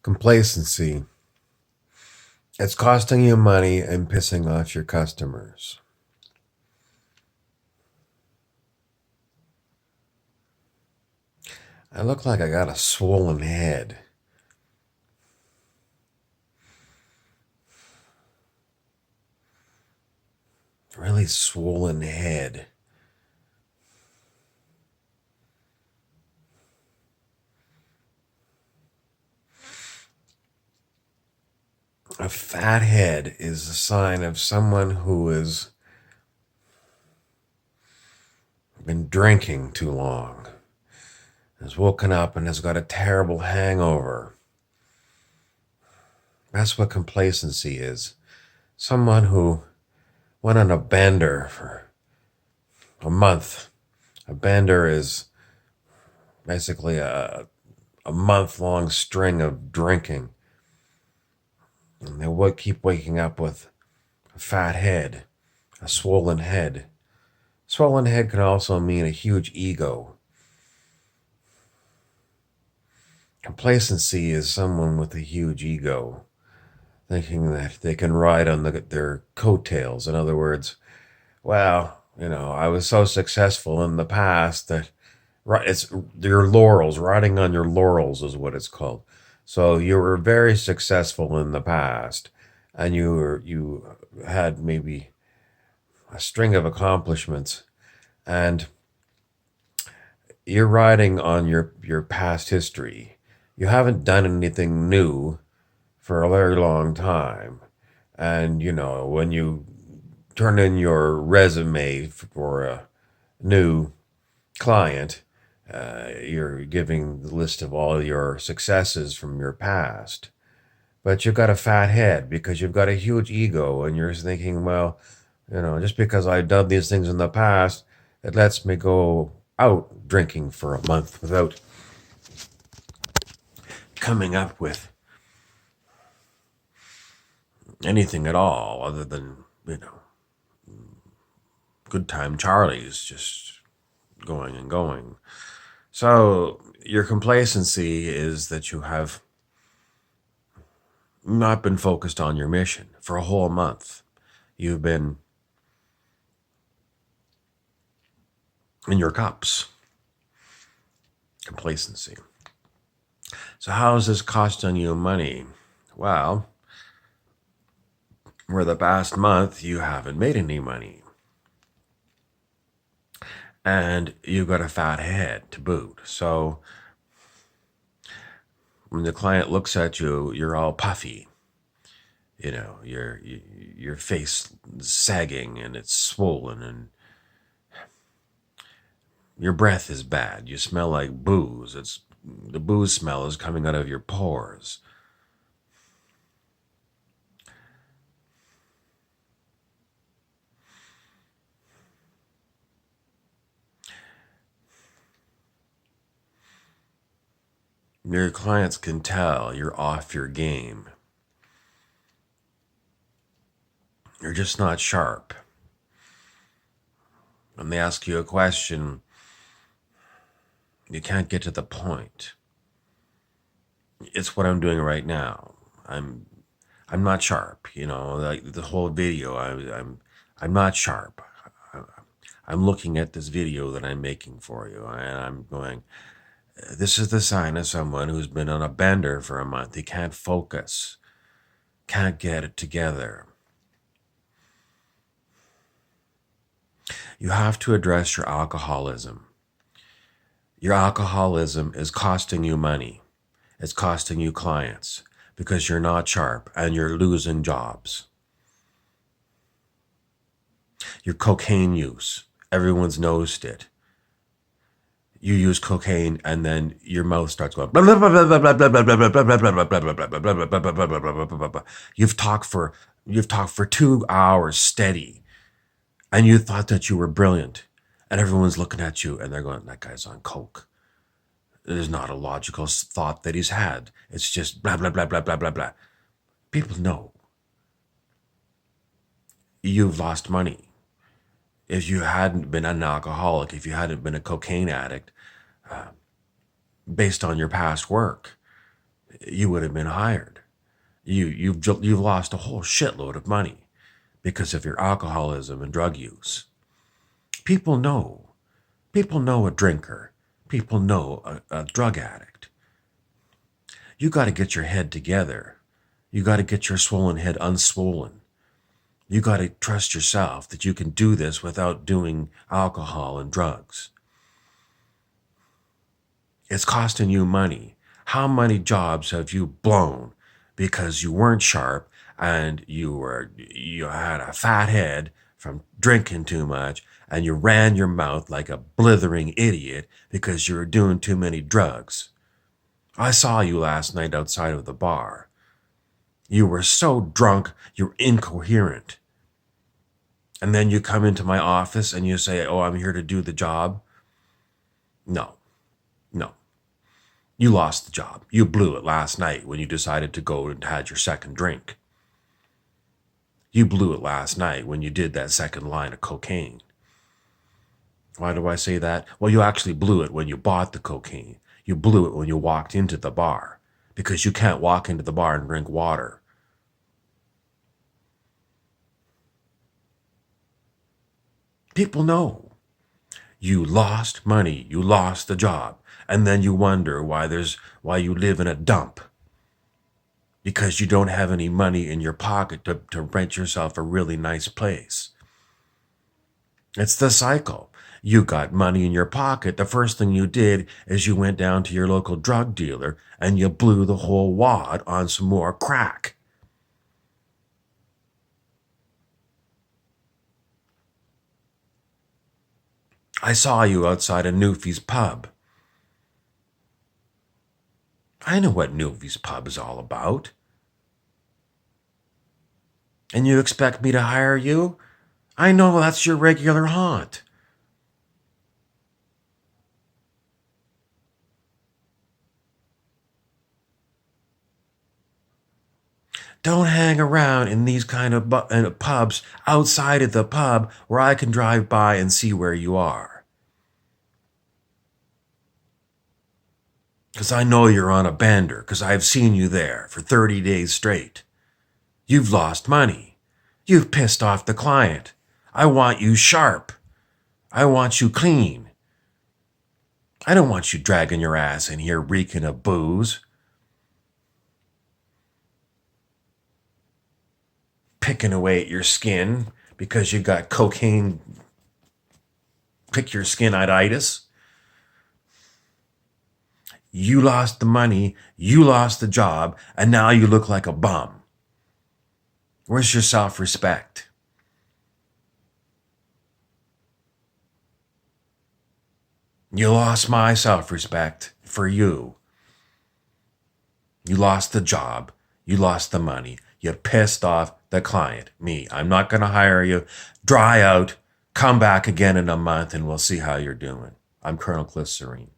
Complacency. It's costing you money and pissing off your customers. I look like I got a swollen head. Really swollen head. A fat head is a sign of someone who has been drinking too long, has woken up and has got a terrible hangover. That's what complacency is. Someone who went on a bender for a month. A bender is basically a month-long string of drinking. And they would keep waking up with a fat head, a swollen head. Swollen head can also mean a huge ego. Complacency is someone with a huge ego, thinking that they can ride on their coattails. In other words, well, I was so successful in the past that it's your laurels, riding on your laurels is what it's called. So you were very successful in the past, and you had maybe a string of accomplishments, and you're riding on your past history. You haven't done anything new for a very long time, and when you turn in your resume for a new client, you're giving the list of all your successes from your past. But you've got a fat head because you've got a huge ego, and you're thinking, well, just because I've done these things in the past, it lets me go out drinking for a month without coming up with anything at all other than, good time Charlie's just going and going. So your complacency is that you have not been focused on your mission for a whole month. You've been in your cups. Complacency. So how is this costing you money? Well, for the past month, you haven't made any money. And you've got a fat head to boot. So when the client looks at you, you're all puffy. Your face is sagging and it's swollen, and your breath is bad. You smell like booze. The booze smell is coming out of your pores. Your clients can tell you're off your game. You're just not sharp. When they ask you a question, you can't get to the point. It's what I'm doing right now. I'm not sharp. Like the whole video. I'm not sharp. I'm looking at this video that I'm making for you, and I'm going, this is the sign of someone who's been on a bender for a month. He can't focus, can't get it together. You have to address your alcoholism. Your alcoholism is costing you money. It's costing you clients because you're not sharp and you're losing jobs. Your cocaine use, everyone's noticed it. You use cocaine and then your mouth starts going. You've talked for 2 hours steady, and you thought that you were brilliant, and everyone's looking at you and they're going, that guy's on coke. There's not a logical thought that he's had. It's just blah, blah, blah, blah, blah, blah, blah. People know. You've lost money. If you hadn't been an alcoholic, if you hadn't been a cocaine addict, based on your past work, you would have been hired. You've lost a whole shitload of money because of your alcoholism and drug use. People know. People know a drinker. People know a drug addict. You got to get your head together. You got to get your swollen head unswollen. You got to trust yourself that you can do this without doing alcohol and drugs. It's costing you money. How many jobs have you blown because you weren't sharp and you had a fat head from drinking too much and you ran your mouth like a blithering idiot because you were doing too many drugs? I saw you last night outside of the bar. You were so drunk, you're incoherent. And then you come into my office and you say, "Oh, I'm here to do the job." No, no. You lost the job. You blew it last night when you decided to go and had your second drink. You blew it last night when you did that second line of cocaine. Why do I say that? Well, you actually blew it when you bought the cocaine. You blew it when you walked into the bar because you can't walk into the bar and drink water. People know. You lost money, you lost the job, and then you wonder why you live in a dump. Because you don't have any money in your pocket to rent yourself a really nice place. It's the cycle. You got money in your pocket. The first thing you did is you went down to your local drug dealer and you blew the whole wad on some more crack. I saw you outside of Newfie's pub. I know what Newfie's pub is all about. And you expect me to hire you? I know that's your regular haunt. Don't hang around in these kind of pubs outside of the pub where I can drive by and see where you are. Because I know you're on a bender, because I've seen you there for 30 days straight. You've lost money. You've pissed off the client. I want you sharp. I want you clean. I don't want you dragging your ass in here reeking of booze. Picking away at your skin because you got cocaine, pick your skinitis. You lost the money, you lost the job, and now you look like a bum. Where's your self-respect? You lost my self-respect for you. You lost the job. You lost the money. You pissed off the client, me. I'm not going to hire you. Dry out. Come back again in a month and we'll see how you're doing. I'm Colonel Cliff Soreen.